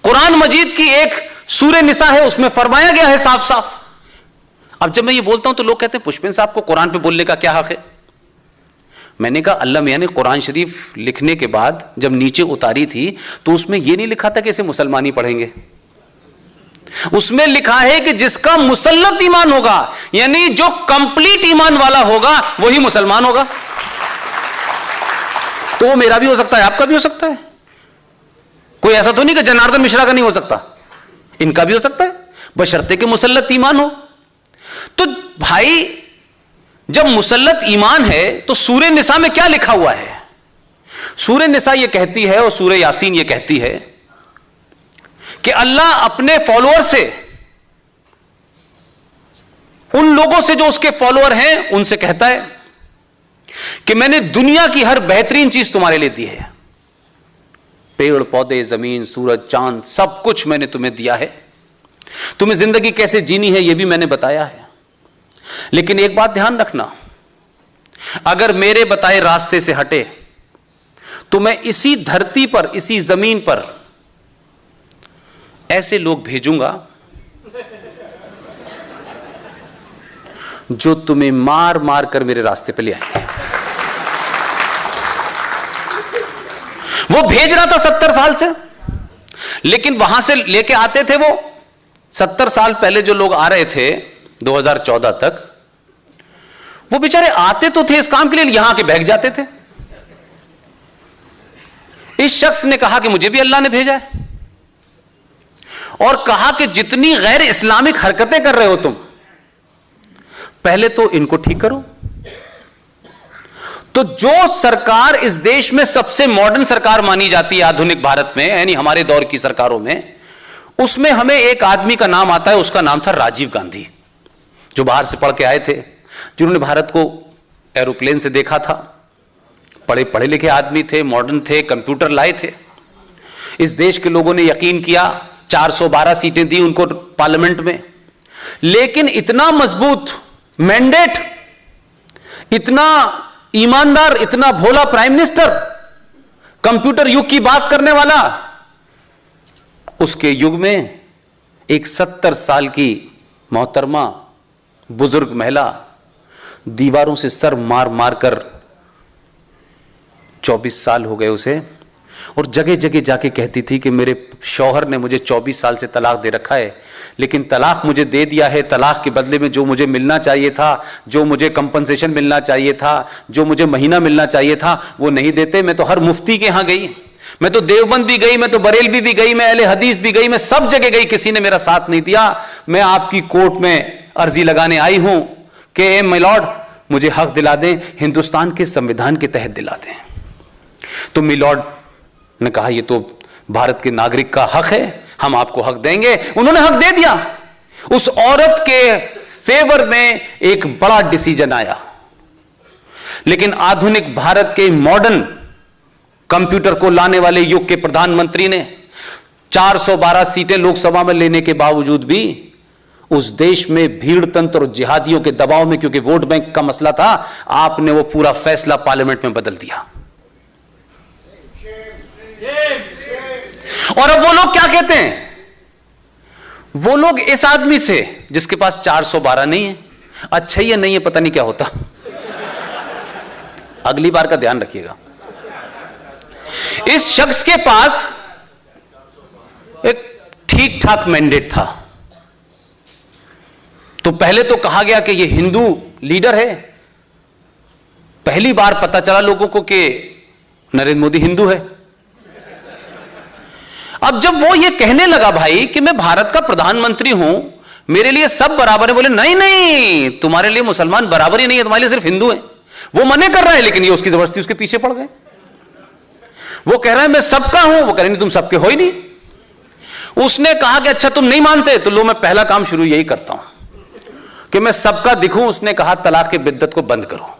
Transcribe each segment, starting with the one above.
कुरान मजीद की एक सूरह निसा है, उसमें फरमाया गया है साफ साफ। अब जब मैं ये बोलता हूं तो लोग कहते हैं पुष्पिन साहब को कुरान पे बोलने का क्या हक है? मैंने कहा अल्लाह मियां ने कुरान शरीफ लिखने के बाद जब नीचे उतारी थी तो उसमें यह नहीं लिखा था कि इसे मुसलमान ही पढ़ेंगे। उसमें लिखा है कि जिसका मुसल्लत ईमान होगा, यानी जो कंप्लीट ईमान वाला होगा, वही मुसलमान होगा। तो वो मेरा भी हो सकता है, आपका भी हो सकता है। कोई ऐसा तो नहीं कि जनार्दन मिश्रा का नहीं हो सकता, इनका भी हो सकता है, बशर्ते कि मुसल्लत ईमान हो। तो भाई जब मुसल्लत ईमान है तो सूरह निसा में क्या लिखा हुआ है? सूरह निसा यह कहती है और सूरह यासीन यह कहती है कि अल्लाह अपने फॉलोअर से, उन लोगों से जो उसके फॉलोअर हैं, उनसे कहता है कि मैंने दुनिया की हर बेहतरीन चीज तुम्हारे लिए दी है। पेड़ पौधे, जमीन, सूरज, चांद, सब कुछ मैंने तुम्हें दिया है। तुम्हें जिंदगी कैसे जीनी है यह भी मैंने बताया है। लेकिन एक बात ध्यान रखना, अगर मेरे बताए रास्ते से हटे तो मैं इसी धरती पर, इसी जमीन पर ऐसे लोग भेजूंगा जो तुम्हें मार मार कर मेरे रास्ते पे ले आएंगे। वो भेज रहा था 70 साल से, लेकिन वहां से लेके आते थे वो 70 साल पहले जो लोग आ रहे थे 2014 तक, वो बेचारे आते तो थे इस काम के लिए, यहां के भाग जाते थे। इस शख्स ने कहा कि मुझे भी अल्लाह ने भेजा है, और कहा कि जितनी गैर इस्लामिक हरकतें कर रहे हो तुम, पहले तो इनको ठीक करो। तो जो सरकार इस देश में सबसे मॉडर्न सरकार मानी जाती है आधुनिक भारत में, यानी हमारे दौर की सरकारों में, उसमें हमें एक आदमी का नाम आता है, उसका नाम था राजीव गांधी, जो बाहर से पढ़ के आए थे, जिन्होंने भारत को एरोप्लेन से देखा था, पढ़े लिखे आदमी थे, मॉडर्न थे, कंप्यूटर लाए थे। इस देश के लोगों ने यकीन किया, 412 सीटें दी उनको पार्लियामेंट में। लेकिन इतना मजबूत मैंडेट, इतना ईमानदार, इतना भोला प्राइम मिनिस्टर, कंप्यूटर युग की बात करने वाला, उसके युग में एक 70 साल की मोहतरमा बुजुर्ग महिला दीवारों से सर मार मार कर 24 साल हो गए उसे, और जगह जगह जाके कहती थी कि मेरे शौहर ने मुझे 24 साल से तलाक दे रखा है, लेकिन तलाक मुझे दे दिया है, तलाक के बदले में जो मुझे मिलना चाहिए था, जो मुझे कंपनसेशन मिलना चाहिए था, जो मुझे महीना मिलना चाहिए था, वो नहीं देते। मैं तो हर मुफ्ती के यहां गई, मैं तो देवबंद भी गई, मैं तो बरेलवी भी गई, मैं अहले हदीस भी गई, मैं सब जगह गई, किसी ने मेरा साथ नहीं दिया। मैं आपकी कोर्ट में अर्जी लगाने आई हूं कि ए माय लॉर्ड, मुझे हक दिला दें, हिंदुस्तान के संविधान के तहत दिला दें। तो माय लॉर्ड ने कहा यह तो भारत के नागरिक का हक है, हम आपको हक देंगे। उन्होंने हक दे दिया। उस औरत के फेवर में एक बड़ा डिसीजन आया। लेकिन आधुनिक भारत के मॉडर्न कंप्यूटर को लाने वाले युग के प्रधानमंत्री ने 412 सीटें लोकसभा में लेने के बावजूद भी उस देश में भीड़ तंत्र और जिहादियों के दबाव में, क्योंकि वोट बैंक का मसला था, आपने वो पूरा फैसला पार्लियामेंट में बदल दिया। और अब वो लोग क्या कहते हैं? वो लोग इस आदमी से जिसके पास 412 नहीं है, अच्छा ही नहीं है, पता नहीं क्या होता। अगली बार का ध्यान रखिएगा। इस शख्स के पास एक ठीक ठाक मैंडेट था। तो पहले तो कहा गया कि यह हिंदू लीडर है। पहली बार पता चला लोगों को कि नरेंद्र मोदी हिंदू है। अब जब वो ये कहने लगा भाई कि मैं भारत का प्रधानमंत्री हूं, मेरे लिए सब बराबर है, बोले नहीं नहीं, तुम्हारे लिए मुसलमान बराबर ही नहीं है, तुम्हारे लिए सिर्फ हिंदू है। वो मने कर रहा है, लेकिन ये उसकी जबरदस्ती उसके पीछे पड़ गए। वो कह रहा है मैं सबका हूं, वो कह रहे नहीं तुम सबके हो ही नहीं। उसने कहा कि अच्छा तुम नहीं मानते, तो लो मैं पहला काम शुरू यही करता हूं कि मैं सबका दिखूं। उसने कहा तलाक के बिद्दत को बंद करो।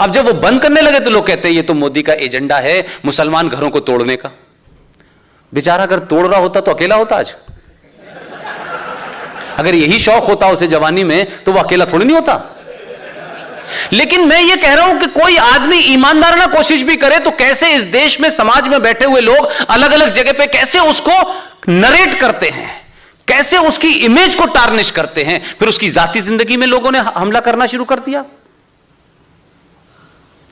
अब जब वो बंद करने लगे तो लोग कहते हैं ये तो मोदी का एजेंडा है मुसलमान घरों को तोड़ने का। बेचारा अगर तोड़ रहा होता तो अकेला होता आज। अगर यही शौक होता उसे जवानी में तो वो अकेला थोड़ी नहीं होता। लेकिन मैं ये कह रहा हूं कि कोई आदमी ईमानदाराना कोशिश भी करे तो कैसे इस देश में समाज में बैठे हुए लोग अलग अलग जगह पे कैसे उसको नरेट करते हैं, कैसे उसकी इमेज को टार्निश करते हैं, फिर उसकी जाती जिंदगी में लोगों ने हमला करना शुरू कर दिया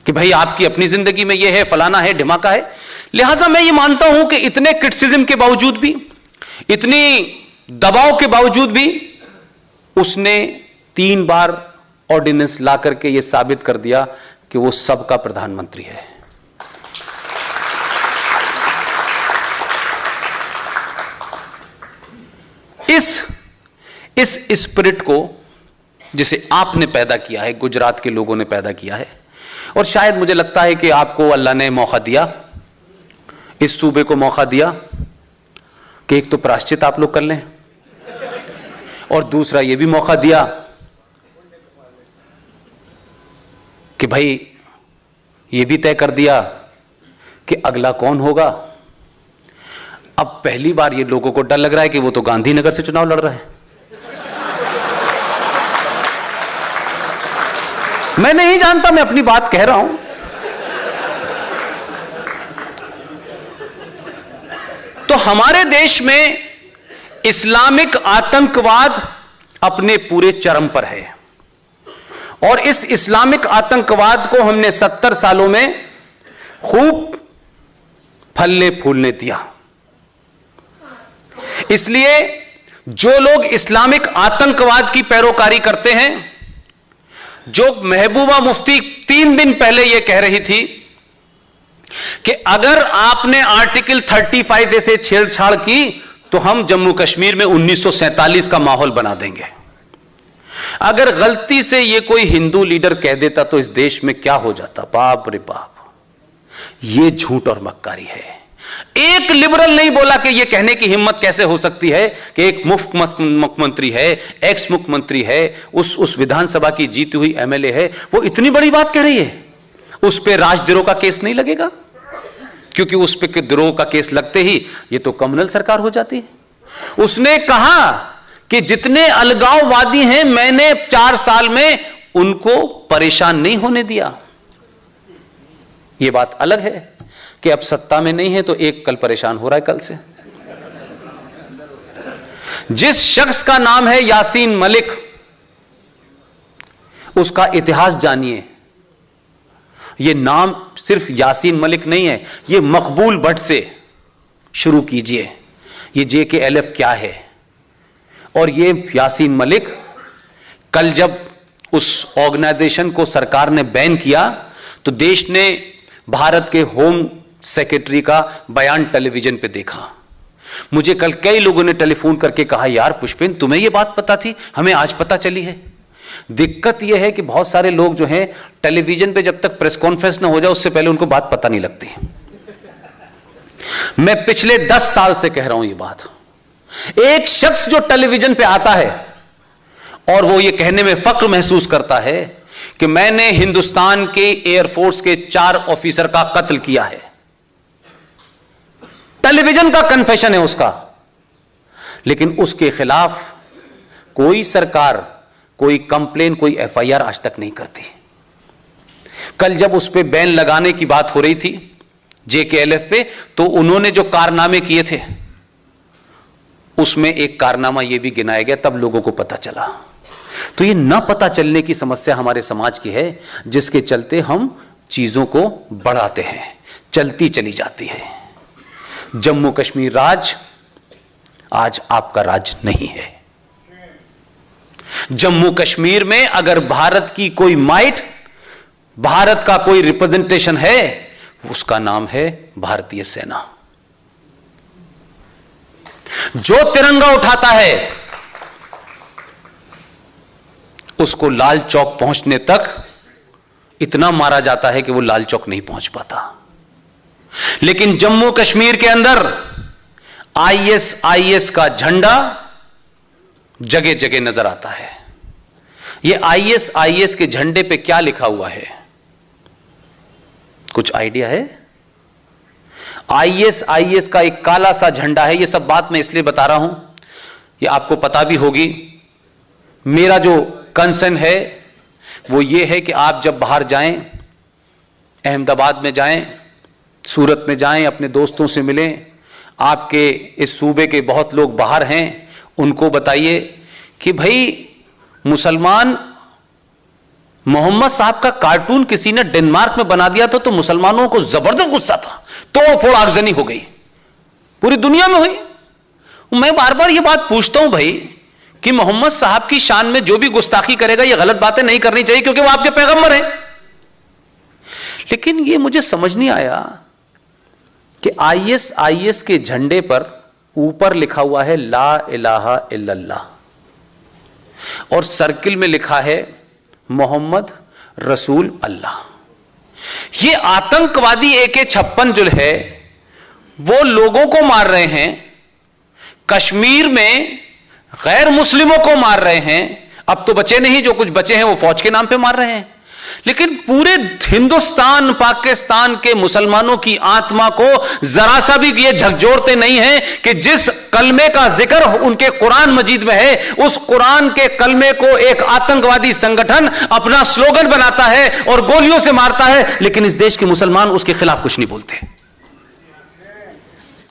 कि भाई आपकी अपनी जिंदगी में यह है, फलाना है, ढिमाका है। लिहाजा मैं ये मानता हूं कि इतने क्रिटिसिज्म के बावजूद भी, इतनी दबाव के बावजूद भी उसने 3 बार ऑर्डिनेंस ला करके यह साबित कर दिया कि वो सबका प्रधानमंत्री है। इस स्पिरिट को जिसे आपने पैदा किया है, गुजरात के लोगों ने पैदा किया है, और शायद मुझे लगता है कि आपको अल्लाह ने मौका दिया, इस सूबे को मौका दिया कि एक तो प्रायश्चित आप लोग कर लें, और दूसरा यह भी मौका दिया कि भाई यह भी तय कर दिया कि अगला कौन होगा। अब पहली बार ये लोगों को डर लग रहा है कि वो तो गांधीनगर से चुनाव लड़ रहा है। मैं नहीं जानता, मैं अपनी बात कह रहा हूं। तो हमारे देश में इस्लामिक आतंकवाद अपने पूरे चरम पर है, और इस इस्लामिक आतंकवाद को हमने 70 सालों में खूब फलने फूलने दिया। इसलिए जो लोग इस्लामिक आतंकवाद की पैरोकारी करते हैं, जो महबूबा मुफ्ती 3 दिन पहले यह कह रही थी कि अगर आपने आर्टिकल 35 से छेड़छाड़ की तो हम जम्मू कश्मीर में 1947 का माहौल बना देंगे। अगर गलती से यह कोई हिंदू लीडर कह देता तो इस देश में क्या हो जाता, बाप रे बाप। यह झूठ और मक्कारी है। एक लिबरल नहीं बोला कि यह कहने की हिम्मत कैसे हो सकती है कि एक मुख्यमंत्री है, एक्स मुख्यमंत्री है, उस विधानसभा की जीती हुई एमएलए है, वो इतनी बड़ी बात कह रही है। उस पे राजद्रोह का केस नहीं लगेगा, क्योंकि उस पे द्रोह का केस लगते ही ये तो कम्युनल सरकार हो जाती है। उसने कहा कि जितने अलगाववादी हैं मैंने 4 साल में उनको परेशान नहीं होने दिया। यह बात अलग है कि अब सत्ता में नहीं है तो एक कल परेशान हो रहा है कल से। जिस शख्स का नाम है यासीन मलिक, उसका इतिहास जानिए। यह नाम सिर्फ यासीन मलिक नहीं है, यह मकबूल भट्ट से शुरू कीजिए। यह JKLF क्या है, और यह यासीन मलिक कल जब उस ऑर्गेनाइजेशन को सरकार ने बैन किया तो देश ने भारत के होम सेक्रेटरी का बयान टेलीविजन पे देखा। मुझे कल कई लोगों ने टेलीफोन करके कहा, यार पुष्पेंद्र तुम्हें यह बात पता थी, हमें आज पता चली है। दिक्कत यह है कि बहुत सारे लोग जो हैं टेलीविजन पे जब तक प्रेस कॉन्फ्रेंस ना हो जाए उससे पहले उनको बात पता नहीं लगती। मैं पिछले 10 साल से कह रहा हूं यह बात। एक शख्स जो टेलीविजन पे आता है और वो ये कहने में फख्र महसूस करता है कि मैंने हिंदुस्तान के एयरफोर्स के 4 ऑफिसर का कत्ल किया है, टेलीविजन का कन्फेशन है उसका, लेकिन उसके खिलाफ कोई सरकार, कोई कंप्लेन, कोई FIR आज तक नहीं करती। कल जब उस पे बैन लगाने की बात हो रही थी JKLF पे, तो उन्होंने जो कारनामे किए थे उसमें एक कारनामा यह भी गिनाया गया, तब लोगों को पता चला। तो ये न पता चलने की समस्या हमारे समाज की है, जिसके चलते हम चीजों को बढ़ाते हैं, चलती चली जाती है। जम्मू कश्मीर राज आज आपका राज नहीं है। जम्मू कश्मीर में अगर भारत की कोई माइट, भारत का कोई रिप्रेजेंटेशन है, उसका नाम है भारतीय सेना। जो तिरंगा उठाता है उसको लाल चौक पहुंचने तक इतना मारा जाता है कि वो लाल चौक नहीं पहुंच पाता। लेकिन जम्मू कश्मीर के अंदर ISIS का झंडा जगह जगह नजर आता है। ये ISIS के झंडे पे क्या लिखा हुआ है, कुछ आइडिया है? ISIS का एक काला सा झंडा है। ये सब बात मैं इसलिए बता रहा हूं, ये आपको पता भी होगी। मेरा जो कंसर्न है वो ये है कि आप जब बाहर जाएं, अहमदाबाद में जाएं, सूरत में जाएं, अपने दोस्तों से मिलें, आपके इस सूबे के बहुत लोग बाहर हैं, उनको बताइए कि भाई मुसलमान मोहम्मद साहब का कार्टून किसी ने डेनमार्क में बना दिया था तो मुसलमानों को जबरदस्त गुस्सा था, तोड़ फोड़ आगजनी हो गई, पूरी दुनिया में हुई। मैं बार बार ये बात पूछता हूं भाई कि मोहम्मद साहब की शान में जो भी गुस्ताखी करेगा ये गलत बातें नहीं करनी चाहिए क्योंकि वो आपके पैगंबर हैं। लेकिन ये मुझे समझ नहीं आया कि आईएस के झंडे पर ऊपर लिखा हुआ है ला इलाहा इल्लल्लाह और सर्किल में लिखा है मोहम्मद रसूल अल्लाह। ये आतंकवादी AK-56 जो है वो लोगों को मार रहे हैं, कश्मीर में गैर मुस्लिमों को मार रहे हैं, अब तो बचे नहीं, जो कुछ बचे हैं वो फौज के नाम पे मार रहे हैं। लेकिन पूरे हिंदुस्तान पाकिस्तान के मुसलमानों की आत्मा को जरा सा भी ये झकझोरते नहीं है कि जिस कलमे का जिक्र उनके कुरान मजीद में है उस कुरान के कलमे को एक आतंकवादी संगठन अपना स्लोगन बनाता है और गोलियों से मारता है, लेकिन इस देश के मुसलमान उसके खिलाफ कुछ नहीं बोलते।